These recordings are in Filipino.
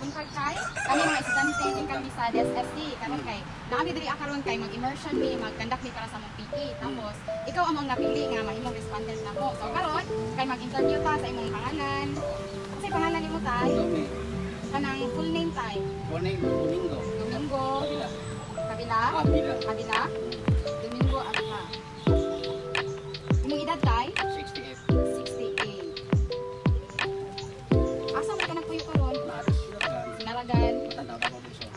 admission card kay kami mga estudyante din kami sa DSSC karon kay naami diri karon kay mag-immersion mi mag-conduct mi para sa mong PE tapos ikaw among napili nga mahimong respondent namo. So karon kay mag-interview ta sa imong pangalan. Kasi pangalan nimo tay? Kanang full name tay? Full name Domingo. Domingo. Kabila. Kabila? Kabila. Kabila? Domingo Abha. Imong edad tay? 68. 68. Asa mo ka nagpuyo karon? Maaris sila ka. Sinaragan. Matanda pa po siya.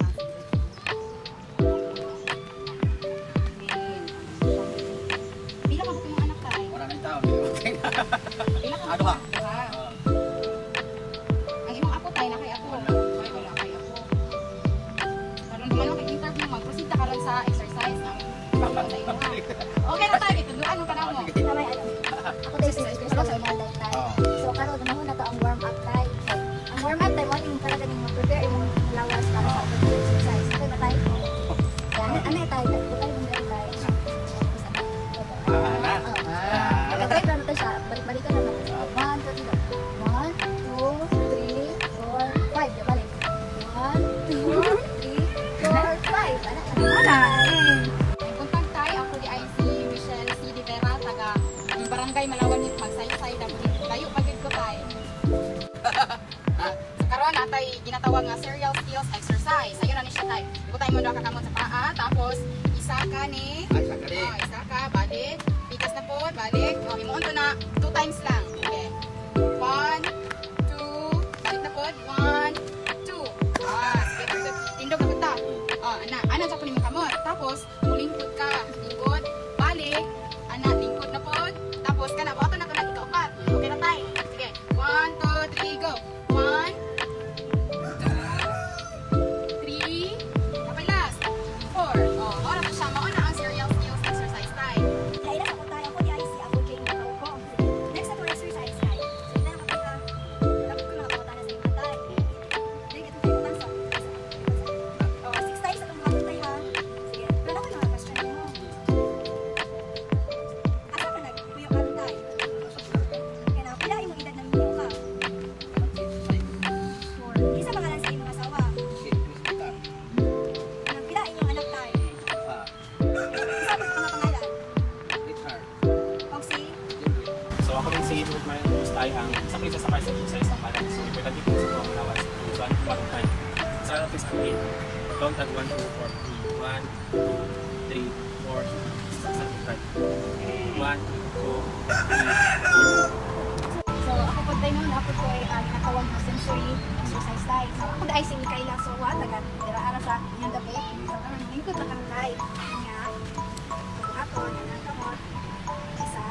Pila ka imong anak tay? Wala nang taon. Okay na. Pila ka? Ano ha? Duha. Ang imong apo tay na kay apo. Ay wala kay apo. Karon man kay interview mag-proceed ta karon sa exercise na. Okay na tayo ituluan mo kana mo. Kamay ano? Ako tayo sa exercise sa mga life tayo. So karon naman na to ang warm up tayo. Ang warm up tayo mo yung talaga ning mag-prepare imong lawas para sa exercise. Okay ba tayo? Yan, ano tayo? Tayo mong tayo. Try na natin siya. Balik-balikan na natin. 1, 2, 3, 4, 5. Balik. 1, 2, 3, 4, 5. Wala. Ang contact tayo ako di ay si Michelle C. De Vera taga Barangay Malawan nit magsaysay dapat layo pagid ko tayo. Karon natay ginatawag nga serial skills exercise. Sayo na ni siya tay. Iko tayo mo daw kakamot sa paa tapos isa ka ni Ay, sakali. isa ka balik. Pikas na po, balik. O imoon to na 2 times lang. Okay. 1 2 balik na po. 1 2. Sige, perfect. Tindog na punta. Ana sa kunin mo kamot. Tapos mulingkod ka. Lingkod, balik. Ana, lingkod na po. Tapos kana auto na kana ika-upat. Okay na tayo. Sige. 1 2 3 go. 1 2 3. Okay, last. 4. Ora pa siya. Mauna ang serial skills exercise tayo. Kailan ako tayo ako di IC ako Jane na ko. Next na to exercise tayo. So ito na kapag dapat ko nakapota na sa mga tayo. Dili ka tayo tansa. 6 times atong mga tayo ha. Sige. Pero ako na question mo. Asa ka nagpuyo ka tayo? Kaya na pila imong edad ng minyo ka. Isa pangalan sa imong asawa. Nang pila imong anak tayo. Isa pa mga pangalan. Og si So ako rin si Edward Marinus tayo ang sa prisa sa parsa sa isang kanan. So importante po sa mga lawas. One, one time. Sa office ko rin. Count at 1, 2, 4, 3. 1, 2, 3, 4, 5. 1, 2, 3, 4. So, ako po tayo noon, ako po ay nakawag na sensory exercise tayo. So, ako dahil si Mikaela Sowa, taga-tira-ara sa inyong dapat. So, karon lingkod na kang tayo. Nga, ako, yan kamot. Isa,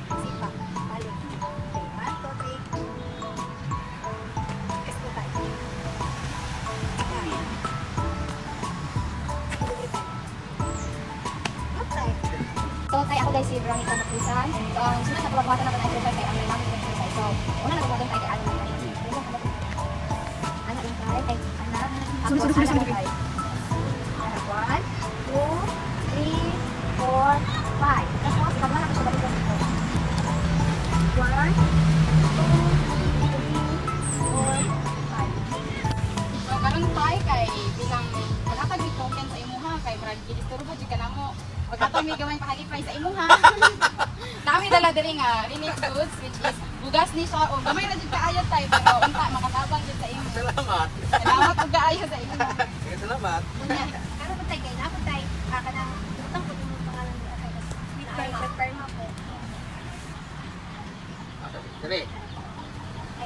sipa, balik. Okay, 1, 2, 3. Esto tayo. Ayan. Okay. So, kaya ako dahil si Veronica Makisan. So, ang sunod na pagbabuhatan naman ang exercise ay ang may namin exercise. So, una na pagbabuhatan tayo kay Alan Makisan. Anak lang tayo. Ay, anak. Ako, anak lang tayo. 1, 2, 3, 4, 5. Tapos, pag wala ko sa balikan ito. 1, 2, 3, 4, 5. So karon tayo kay bilang pagkatag mi token sa imuha kay brad gidisturbo jud kana mo. Pagkatag mi gawin pahalipay sa imuha. Dami dala diri nga relief goods which is bugas ni siya o gamay ra jud kaayo tayo pero unta makatabang jud sa imo. Salamat. Salamat ug kaayo sa imuha. Salamat. Ano po tayo kayo? Ano po tayo? Kanang utang po yung pangalan ni Atay. Ay, prepare mo po. Dali. Ay,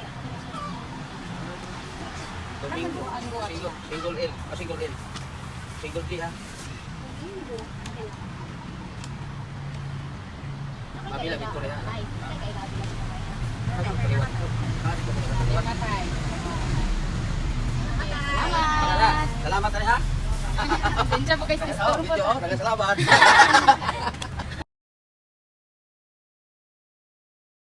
ako na siya. Domingo. Single L. Single L. Single D ha. Domingo. Okay. Mabila Victoria. Ay, kay Gabi. Ano kaliwat? Salamat tayo. Salamat. Salamat tali ha. Diyan po kayo sa Oh, disturbo. video. Salamat.